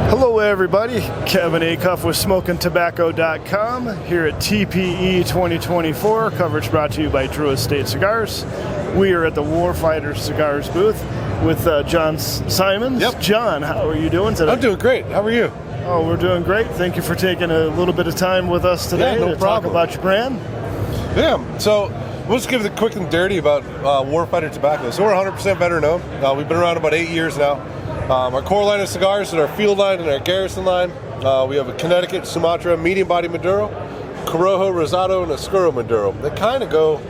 Hello everybody, Kevin Acuff with SmokinTabacco.com here at TPE 2024. Coverage brought to you by Drew Estate Cigars. We are at the Warfighter Cigars booth with John Simons. Yep. John, how are you doing today? I'm doing great. How are you? Oh, we're doing great. Thank you for taking a little bit of time with us today No to problem. talk about your brand. Yeah, so we'll just give it the quick and dirty about Warfighter Tobacco. So we're 100% veteran owned. We've been around about 8 years now. Our core line of cigars is our field line and our garrison line. We have a Connecticut, Sumatra, medium body Maduro, Corojo, Rosado, and Oscuro Maduro. They kind of go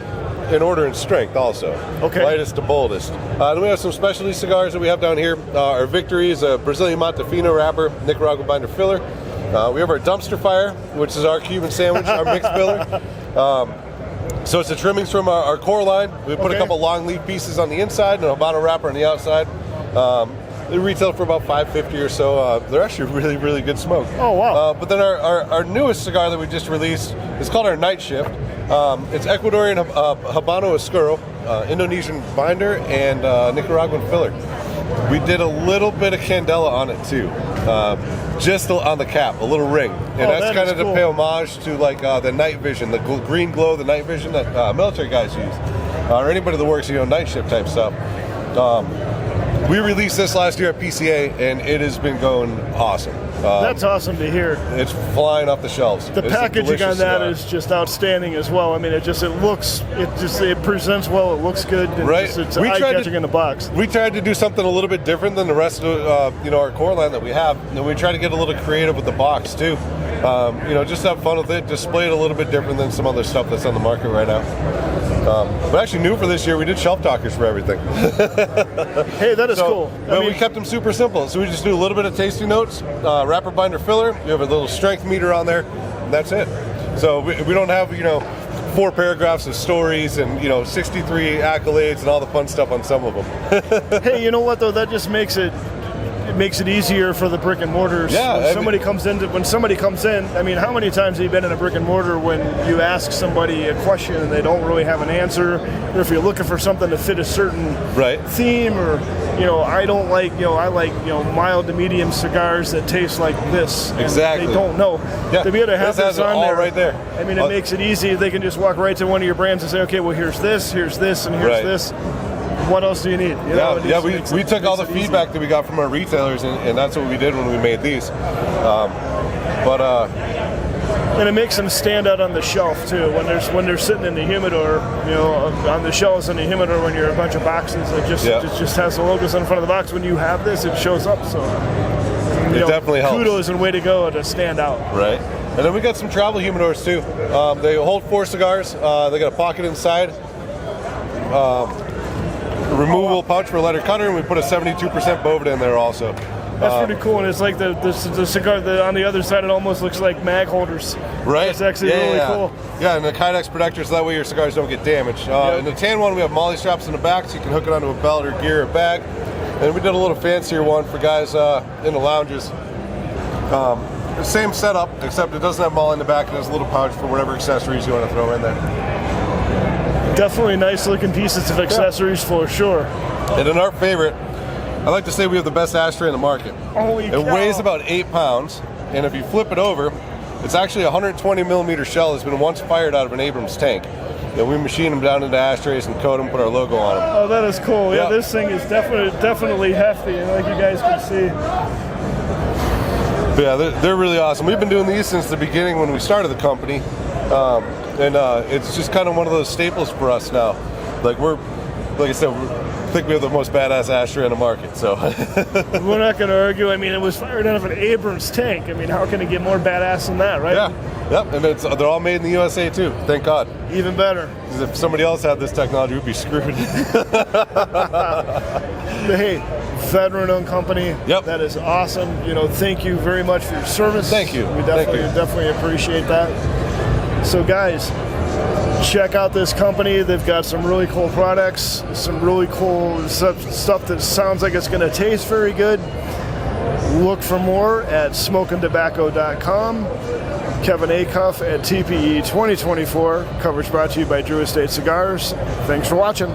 in order and strength also. Okay. Lightest to boldest. Then we have some specialty cigars that we have down here. Our Victory is a Brazilian Montefino wrapper, Nicaragua binder filler. We have our Dumpster Fire, which is our Cuban sandwich, our mixed filler. So it's the trimmings from our core line. We put a couple long leaf pieces on the inside and a Habano wrapper on the outside. They retail for about $5.50 or so. They're actually really good smoke. Oh, wow. But then our newest cigar that we just released is called our Night Shift. It's Ecuadorian Habano Oscuro, Indonesian binder, and Nicaraguan filler. We did a little bit of candela on it too, just on the cap, a little ring, and that's kind of to pay homage to like the night vision, the green glow, the night vision that military guys use, or anybody that works night shift type stuff. We released this last year at PCA, and it has been going awesome. That's awesome to hear. It's flying off the shelves. The packaging on that is just outstanding as well. I mean, it presents well. It looks good. And right. It's eye-catching in the box. We tried to do something a little bit different than the rest of our core line that we have, and we try to get a little creative with the box too. Just have fun with it. Display it a little bit different than some other stuff that's on the market right now. But actually, new for this year, we did shelf talkers for everything. Hey, that is cool. We kept them super simple. So we just do a little bit of tasting notes, wrapper binder filler. You have a little strength meter on there, and that's it. So we don't have 4 paragraphs of stories and 63 accolades and all the fun stuff on some of them. Hey, you know what though? That just makes it easier for the brick and mortars. Yeah, when somebody comes in, I mean, how many times have you been in a brick and mortar when you ask somebody a question and they don't really have an answer, or if you're looking for something to fit a certain theme, or I like mild to medium cigars that taste like this. Exactly. And they don't know. Yeah. To be able to have this on there, right there. I mean, it makes it easy. They can just walk right to one of your brands and say, okay, well, here's this, and here's this. What else do you need? We took all the feedback that we got from our retailers, and that's what we did when we made these. And it makes them stand out on the shelf too. When they're sitting in the humidor, on the shelves in the humidor, when you're a bunch of boxes, it just has the logos on the front of the box. When you have this, it shows up. So it definitely helps. Kudos and way to go to stand out. Right. And then we got some travel humidors too. They hold 4 cigars. They got a pocket inside. Removable pouch for a letter cutter, and we put a 72% Boveda in there also. That's pretty cool, and it's like the cigar on the other side. It almost looks like mag holders. Right. It's actually really cool. Yeah, and the Kydex protector, so that way your cigars don't get damaged. In the tan one, we have molly straps in the back, so you can hook it onto a belt or gear or bag. And we did a little fancier one for guys in the lounges. Same setup, except it doesn't have molly in the back. It has a little pouch for whatever accessories you want to throw in there. Definitely nice looking pieces of accessories for sure. And in our favorite, I like to say we have the best ashtray in the market. Holy cow. It weighs about 8 pounds, and if you flip it over, it's actually a 120 millimeter shell that's been once fired out of an Abrams tank. And we machine them down into ashtrays and coat them, put our logo on them. Oh, that is cool. Yeah, this thing is definitely hefty, like you guys can see. But yeah, they're really awesome. We've been doing these since the beginning when we started the company. And it's just kind of one of those staples for us now. Like I said, I think we have the most badass ashtray in the market. So we're not going to argue. I mean, it was fired out of an Abrams tank. I mean, how can it get more badass than that, right? Yeah, yep. And they're all made in the USA too. Thank God. Even better. Because if somebody else had this technology, we'd be screwed. Hey, veteran-owned company. Yep. That is awesome. Thank you very much for your service. Thank you. We definitely appreciate that. So guys, check out this company. They've got some really cool products, some really cool stuff that sounds like it's going to taste very good. Look for more at SmokinTabacco.com. Kevin Acuff at TPE 2024. Coverage brought to you by Drew Estate Cigars. Thanks for watching.